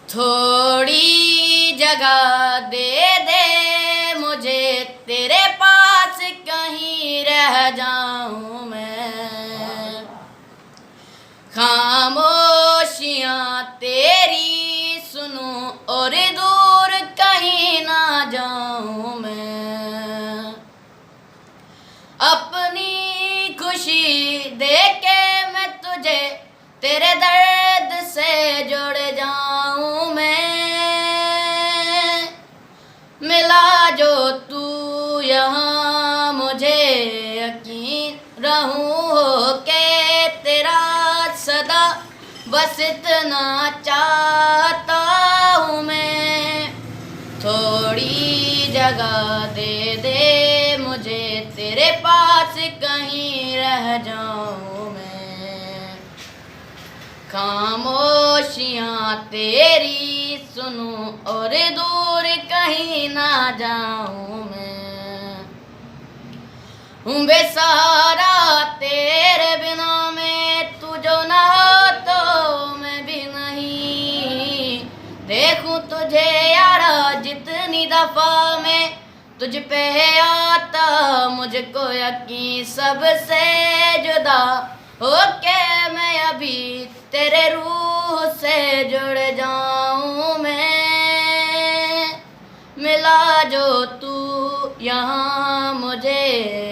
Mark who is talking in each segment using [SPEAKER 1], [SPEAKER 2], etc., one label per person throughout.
[SPEAKER 1] थोड़ी जगह दे दे मुझे, तेरे पास कहीं रह जाऊं मैं। खामोशियां तेरी सुनूं और दूर कहीं ना जाऊं मैं। अपनी खुशी देके मैं तुझे तेरे दर्द से जुड़ जाऊं मैं। मिला जो तू यहाँ मुझे यकीन रहूं हो के तेरा सदा, बस इतना चाहता हूँ मैं। थोड़ी जगह दे दे मुझे, तेरे पास कहीं रह जाऊं मैं। खामोशियां तेरी सुनूं और दूर कहीं ना जाऊं मैं। हूँ बेसहारा तेरे बिना मैं, तू जो ना हो तो मैं भी नहीं। देखूं तुझे यारा जितनी दफा मैं तुझ पे आता, मुझको यकीन सबसे जुदा होके मैं अभी तेरे रूह से जुड़ जाऊं मैं। मिला जो तू यहाँ मुझे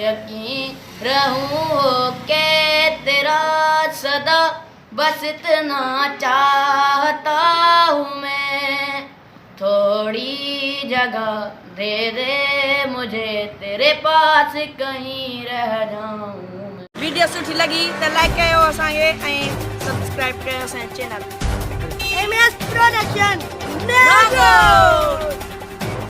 [SPEAKER 1] यकीन रहूं होके तेरा सदा, बस इतना चाहता हूँ मैं। थोड़ी जगह दे दे मुझे, तेरे पास कहीं रह जाऊं मैं।
[SPEAKER 2] वीडियो सुठी लगी तो लाइक कयो असांखे ऐं सब्सक्राइब कयो असांजे चैनल
[SPEAKER 3] MS Production,
[SPEAKER 2] नागो।